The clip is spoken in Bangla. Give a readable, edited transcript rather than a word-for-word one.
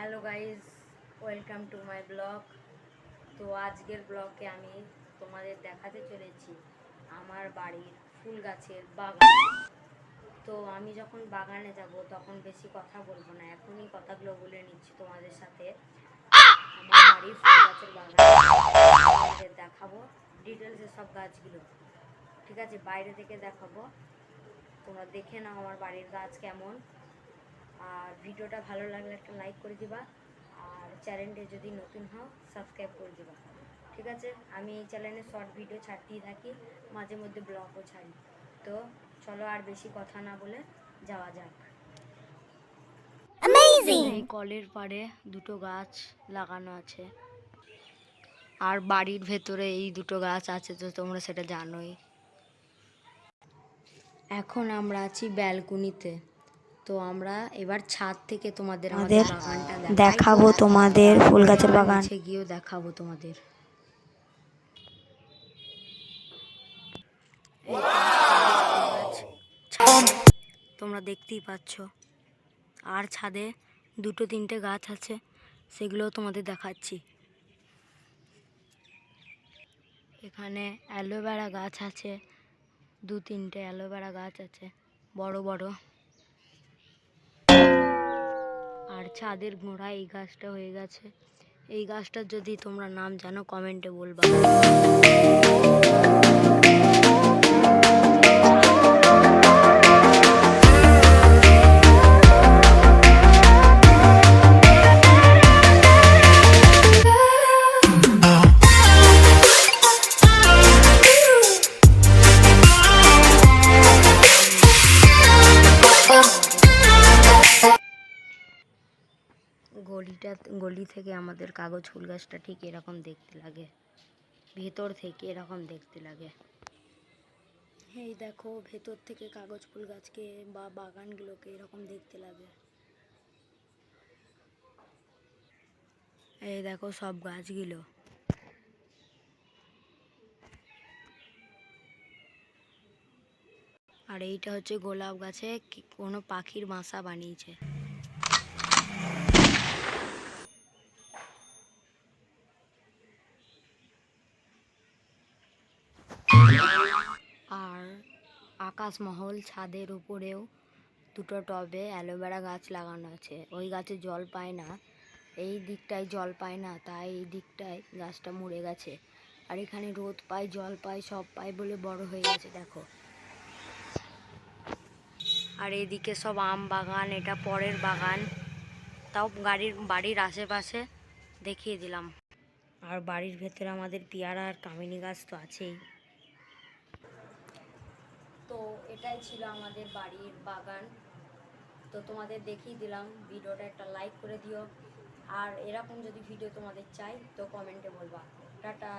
Hello guys, welcome to my blog. তো আজকের ব্লগে আমি তোমাদের দেখাতে চলেছি আমার বাড়ির ফুল গাছের বাগান। তো আমি যখন বাগানে যাব তখন বেশি কথা বলবো না, এখনই কথাগুলো বলে নিচ্ছি তোমাদের সাথে। আমার বাড়ির ফুল গাছের বাগান তোমাদের দেখাবো ডিটেলসে সব গাছগুলো, ঠিক আছে? বাইরে থেকে দেখাবো, তোমরা দেখে নাও আমার বাড়ির গাছ কেমন। আর ভিডিওটা ভালো লাগলে একটা লাইক করে দিবা, আর চ্যানেলটা যদি নতুন হও সাবস্ক্রাইব করে দিবা, ঠিক আছে? আমি এই চ্যানেলে শর্ট ভিডিও ছাড়তেই থাকি, মাঝে মধ্যে ব্লগও ছাড়ি। তো চলো আর বেশি কথা না বলে যাওয়া যাক। এই কলের পাড়ে দুটো গাছ লাগানো আছে, আর বাড়ির ভেতরে এই দুটো গাছ আছে, তো তোমরা সেটা জানোই। এখন আমরা আছি ব্যালকনিতে। তো আমরা এবার ছাদ থেকে তোমাদের আমাদের বাগানটা দেখাবো, তোমাদের ফুল গাছের বাগান গিয়েও দেখাবো তোমাদের। তোমরা দেখতেই পাচ্ছ, আর ছাদে দুটো তিনটে গাছ আছে, সেগুলো তোমাদের দেখাচ্ছি। এখানে অ্যালোভেরা গাছ আছে, দু তিনটে অ্যালোভেরা গাছ আছে বড় বড়। আর ছাদের গোড়ায় এই গাছটা হয়ে গেছে। এই গাছটার যদি তোমরা নাম জানো কমেন্টে বলবা। গলি থেকে আমাদের কাগজ ফুল গাছটা ঠিক এরকম দেখতে লাগে, ভেতর থেকে এরকম দেখতে লাগে। এই দেখো, ভেতর থেকে কাগজ ফুল গাছকে বা বাগানগুলোকে এরকম দেখতে লাগে। এই দেখো সব গাছগুলো। আর এইটা হচ্ছে গোলাপ গাছে কোনো পাখির বাসা বানিয়েছে। আর আকাশমহল ছাদের উপরেও দুটো টবে অ্যালোভেরা গাছ লাগানো আছে। ওই গাছে জল পায় না, এই দিকটায় জল পায় না, তাই এই দিকটায় গাছটা মরে গেছে। আর এখানে রোদ পায়, জল পায়, সব পায় বলে বড় হয়ে গেছে, দেখো। আর এইদিকে সব আম বাগান, এটা পরের বাগান, তাও বাড়ির আশেপাশে দেখিয়ে দিলাম। আর বাড়ির ভেতরে আমাদের পেয়ারা আর কামিনী গাছ তো আছেই। তো এটাই ছিল আমাদের বাড়ির বাগান। তো তোমাদের দেখিয়ে দিলাম, ভিডিওটা একটা লাইক করে দিও, আর এরকম যদি ভিডিও তোমাদের চাই তো কমেন্টে বলবা। টাটা।